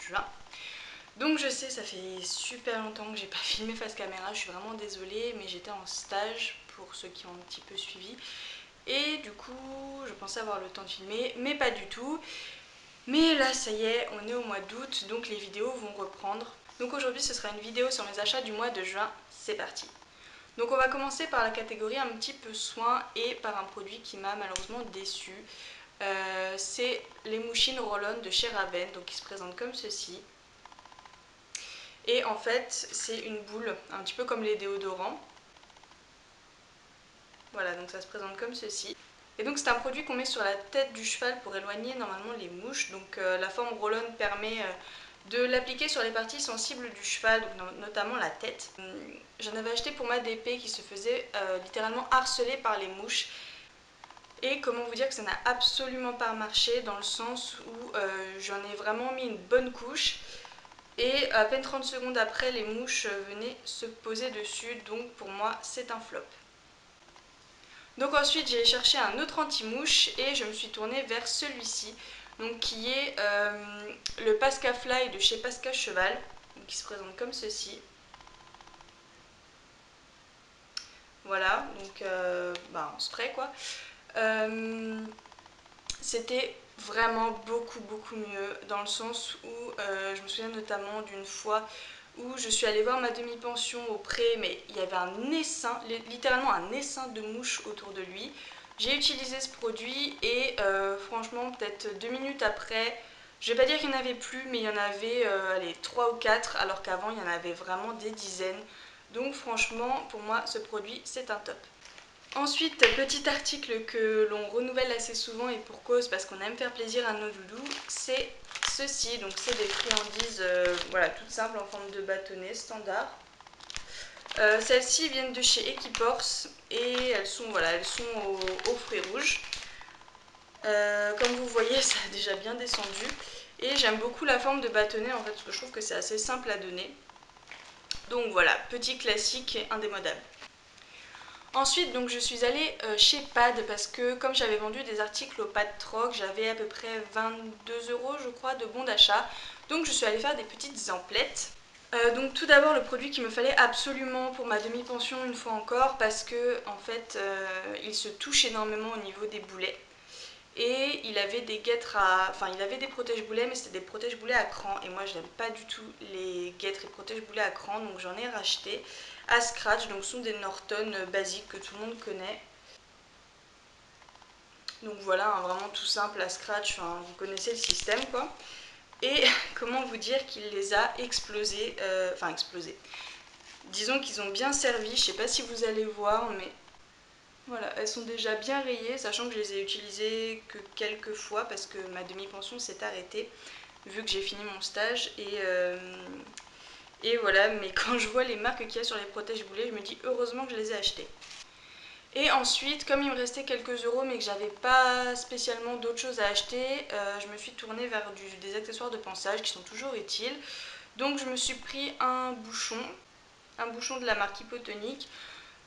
juin. Donc je sais, ça fait super longtemps que j'ai pas filmé face caméra, je suis vraiment désolée, mais j'étais en stage pour ceux qui ont un petit peu suivi. Et du coup, je pensais avoir le temps de filmer, mais pas du tout. Mais là, ça y est, on est au mois d'août, donc les vidéos vont reprendre. Donc aujourd'hui, ce sera une vidéo sur mes achats du mois de juin, c'est parti. Donc on va commencer par la catégorie un petit peu soins et par un produit qui m'a malheureusement déçue. C'est les mouchines roll-on de chez Ravenne, donc qui se présentent comme ceci. Et en fait, c'est une boule, un petit peu comme les déodorants. Voilà, donc ça se présente comme ceci. Et donc c'est un produit qu'on met sur la tête du cheval pour éloigner normalement les mouches. Donc la forme roll-on permet de l'appliquer sur les parties sensibles du cheval, donc notamment la tête. J'en avais acheté pour ma DP qui se faisait littéralement harceler par les mouches. Et comment vous dire que ça n'a absolument pas marché dans le sens où j'en ai vraiment mis une bonne couche. Et à peine 30 secondes après, les mouches venaient se poser dessus, donc pour moi c'est un flop. Donc ensuite j'ai cherché un autre anti-mouche et je me suis tournée vers celui-ci, donc qui est le Pasca Fly de chez Pasca Cheval, qui se présente comme ceci. Voilà, donc en spray quoi. C'était vraiment beaucoup mieux dans le sens où je me souviens notamment d'une fois où je suis allée voir ma demi-pension au pré, mais il y avait un essaim, littéralement un essaim de mouches autour de lui. J'ai utilisé ce produit et franchement peut-être 2 minutes après, je vais pas dire qu'il n'y en avait plus, mais il y en avait allez, 3 ou 4 alors qu'avant il y en avait vraiment des dizaines. Donc franchement pour moi ce produit c'est un top. Ensuite, petit article que l'on renouvelle assez souvent et pour cause parce qu'on aime faire plaisir à nos doudous, c'est ceci. Donc c'est des friandises voilà, toutes simples en forme de bâtonnet standard. Celles-ci viennent de chez Equiporce et elles sont, voilà, elles sont aux fruits rouges. Comme vous voyez, ça a déjà bien descendu. Et j'aime beaucoup la forme de bâtonnet en fait parce que je trouve que c'est assez simple à donner. Donc voilà, petit classique et indémodable. Ensuite, donc, je suis allée chez Pad parce que comme j'avais vendu des articles au Pad Troc, j'avais à peu près 22 € je crois de bons d'achat. Donc je suis allée faire des petites emplettes. Donc tout d'abord le produit qu'il me fallait absolument pour ma demi-pension une fois encore parce que en fait il se touche énormément au niveau des boulets. Et il avait des guêtres à... Enfin il avait des protège-boulets mais c'était des protège-boulets à cran et moi je n'aime pas du tout les guêtres et protège-boulets à cran donc j'en ai racheté à scratch, donc ce sont des Norton basiques que tout le monde connaît. Donc voilà, hein, vraiment tout simple à scratch, enfin, vous connaissez le système quoi. Et comment vous dire qu'il les a explosés, enfin explosés. Disons qu'ils ont bien servi, je sais pas si vous allez voir, mais voilà, elles sont déjà bien rayées, sachant que je les ai utilisées que quelques fois parce que ma demi-pension s'est arrêtée, vu que j'ai fini mon stage. Et voilà, mais quand je vois les marques qu'il y a sur les protège-boulets, je me dis heureusement que je les ai achetées. Et ensuite, comme il me restait quelques euros mais que j'avais pas spécialement d'autres choses à acheter, je me suis tournée vers des accessoires de ponçage qui sont toujours utiles. Donc je me suis pris un bouchon de la marque Hypotonique.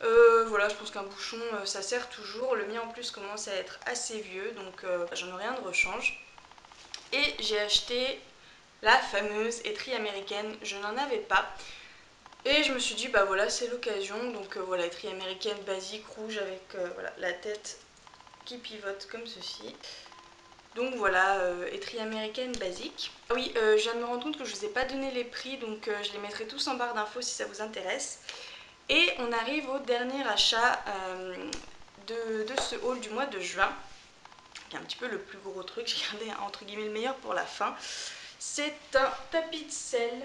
Voilà, je pense qu'un bouchon ça sert toujours. Le mien en plus commence à être assez vieux, donc j'en ai rien de rechange. Et j'ai acheté la fameuse étrie américaine, je n'en avais pas. Et je me suis dit, bah voilà, c'est l'occasion. Donc voilà, étrie américaine basique, rouge avec voilà, la tête qui pivote comme ceci. Donc voilà, étrie américaine basique. Ah oui, je viens de me rendre compte que je ne vous ai pas donné les prix, donc je les mettrai tous en barre d'infos si ça vous intéresse. Et on arrive au dernier achat de ce haul du mois de juin, qui est un petit peu le plus gros truc. J'ai gardé entre guillemets le meilleur pour la fin. C'est un tapis de sel.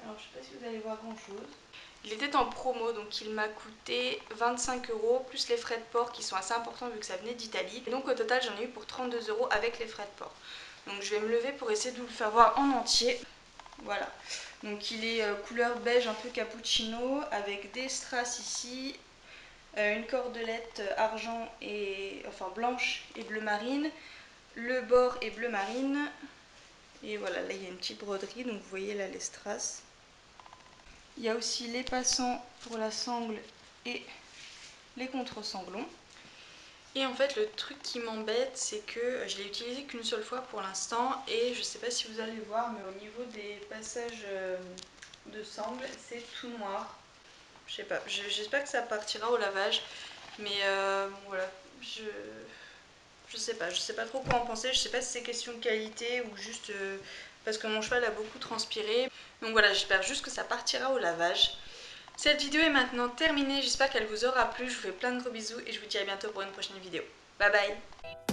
Alors je sais pas si vous allez voir grand chose. Il était en promo, donc il m'a coûté 25 € plus les frais de port qui sont assez importants vu que ça venait d'Italie. Et donc au total j'en ai eu pour 32 € avec les frais de port. Donc je vais me lever pour essayer de vous le faire voir en entier. Voilà. Donc il est couleur beige un peu cappuccino avec des strass ici, une cordelette argent et enfin blanche et bleu marine. Le bord est bleu marine. Et voilà, là il y a une petite broderie, donc vous voyez là les strass. Il y a aussi les passants pour la sangle et les contre-sanglons. Et en fait le truc qui m'embête c'est que je l'ai utilisé qu'une seule fois pour l'instant et je sais pas si vous allez voir mais au niveau des passages de sangle c'est tout noir. Je sais pas, j'espère que ça partira au lavage mais bon, voilà, je sais pas trop quoi en penser, je sais pas si c'est question de qualité ou juste parce que mon cheval a beaucoup transpiré. Donc voilà, j'espère juste que ça partira au lavage. Cette vidéo est maintenant terminée, j'espère qu'elle vous aura plu, je vous fais plein de gros bisous et je vous dis à bientôt pour une prochaine vidéo. Bye bye!